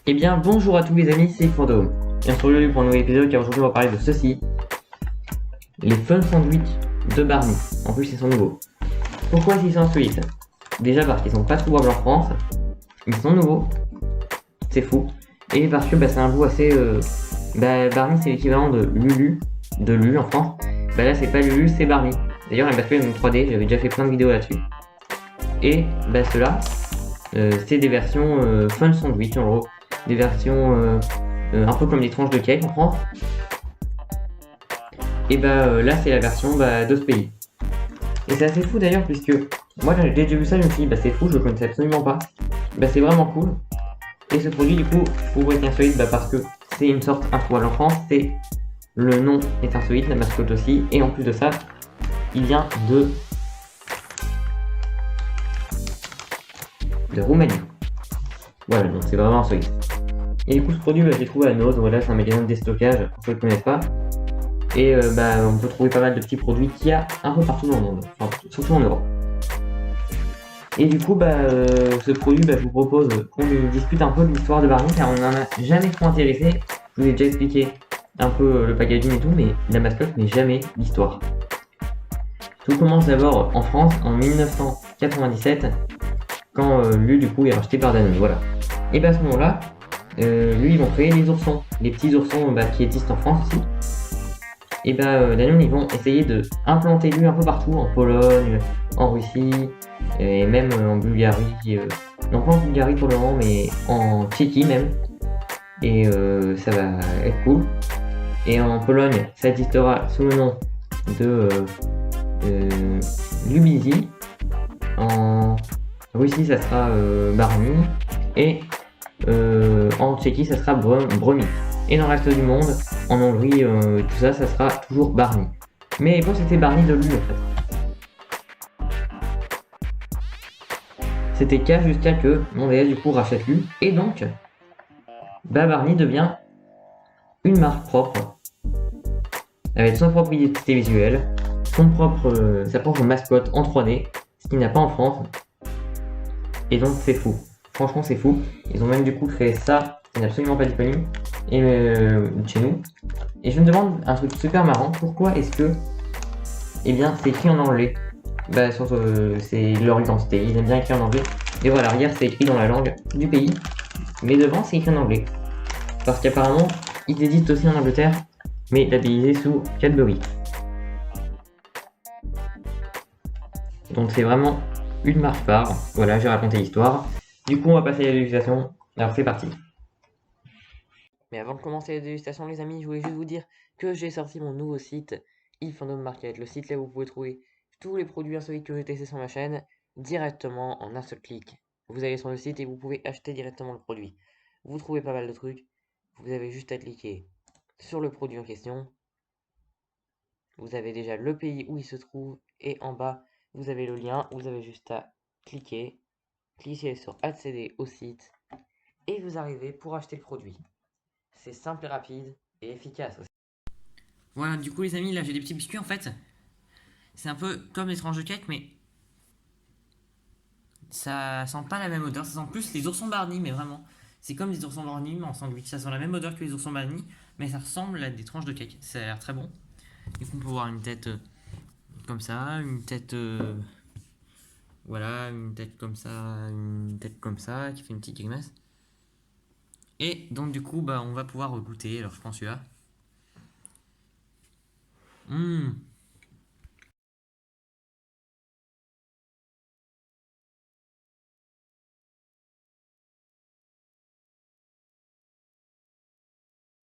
Eh bien, bonjour à tous les amis, c'est Fantôme. Bien sûr, aujourd'hui pour un nouvel épisode, car aujourd'hui on va parler de ceci. Les Fun Sandwich de Barney. En plus, ils sont nouveaux. Pourquoi ils sont insolites? Déjà parce qu'ils sont pas trouvables en France. Ils sont nouveaux. C'est fou. Et parce que c'est un goût assez... Barney, c'est l'équivalent de Lulu. De Lulu en France. Là, c'est pas Lulu, c'est Barney. D'ailleurs, la bascule est en 3D, j'avais déjà fait plein de vidéos là-dessus. Et ceux-là, c'est des versions Fun Sandwich en gros. Des versions un peu comme des tranches de cake en France. Et là c'est la version de ce pays. Et c'est assez fou d'ailleurs puisque moi j'ai déjà vu ça, je me suis dit c'est fou, je le connaissais absolument pas. C'est vraiment cool. Et ce produit du coup, pourquoi est insolite parce que c'est une sorte introuvable en France, c'est le nom est insolite, la mascotte aussi, et en plus de ça, il vient de Roumanie. Voilà, donc c'est vraiment insolite. Et du coup ce produit j'ai trouvé à Nose, voilà, c'est un magasin de déstockage, pour ceux qui ne connaissent pas. Et on peut trouver pas mal de petits produits qu'il y a un peu partout dans le monde, enfin, surtout en Europe. Et du coup, ce produit, je vous propose qu'on discute un peu de l'histoire de Barney, car on n'en a jamais trop intéressé. Je vous ai déjà expliqué un peu le packaging et tout, mais la mascotte, mais jamais l'histoire. Tout commence d'abord en France en 1997, quand lui, du coup, est racheté par Danone, voilà. Et à ce moment-là, lui, ils vont créer les oursons, les petits oursons qui existent en France aussi. Et Danone, ils vont essayer de implanter lui un peu partout, en Pologne, en Russie, et même en Bulgarie, non pas en Bulgarie pour le moment, mais en Tchéquie même, et ça va être cool. Et en Pologne, ça existera sous le nom de Lubizi. En Russie, ça sera Barney, et en Tchéquie, ça sera Brumi. Et dans le reste du monde, en Hongrie, tout ça, ça sera toujours Barney. Mais à l'époque, c'était Barney de lui en fait. C'était K jusqu'à que Mondelez du coup rachète lui. Et donc, Barney devient une marque propre. Avec son propre identité visuelle, sa propre mascotte en 3D, ce qu'il n'y a pas en France. Et donc c'est fou. Franchement c'est fou. Ils ont même du coup créé ça, qui n'est absolument pas disponible, et chez nous. Et je me demande un truc super marrant, pourquoi est-ce que c'est écrit en anglais? C'est leur identité, ils aiment bien écrire en anglais. Et voilà, l'arrière c'est écrit dans la langue du pays, mais devant c'est écrit en anglais. Parce qu'apparemment, ils existent aussi en Angleterre, mais labellisés sous Cadbury. Donc c'est vraiment une marque phare. Voilà, j'ai raconté l'histoire. Du coup, on va passer à la dégustation. Alors c'est parti. Mais avant de commencer la dégustation, les amis, je voulais juste vous dire que j'ai sorti mon nouveau site, eFandom Market. Le site là où vous pouvez trouver tous les produits insolites que j'ai testés sur ma chaîne directement en un seul clic. Vous allez sur le site et vous pouvez acheter directement le produit. Vous trouvez pas mal de trucs. Vous avez juste à cliquer sur le produit en question. Vous avez déjà le pays où il se trouve et en bas, vous avez le lien. Vous avez juste à cliquer sur accéder au site et vous arrivez pour acheter le produit. C'est simple et rapide et efficace aussi. Voilà, du coup les amis, là j'ai des petits biscuits en fait. C'est un peu comme les tranches de cake, mais ça sent pas la même odeur. Ça sent plus les oursons Barney, mais vraiment. C'est comme les oursons Barney, mais en sandwich. Ça sent la même odeur que les oursons Barney, mais ça ressemble à des tranches de cake. Ça a l'air très bon. Du coup, on peut voir une tête comme ça, une tête. Voilà, une tête comme ça, une tête comme ça, qui fait une petite grimace. Et donc, du coup, on va pouvoir goûter. Alors, je prends celui-là.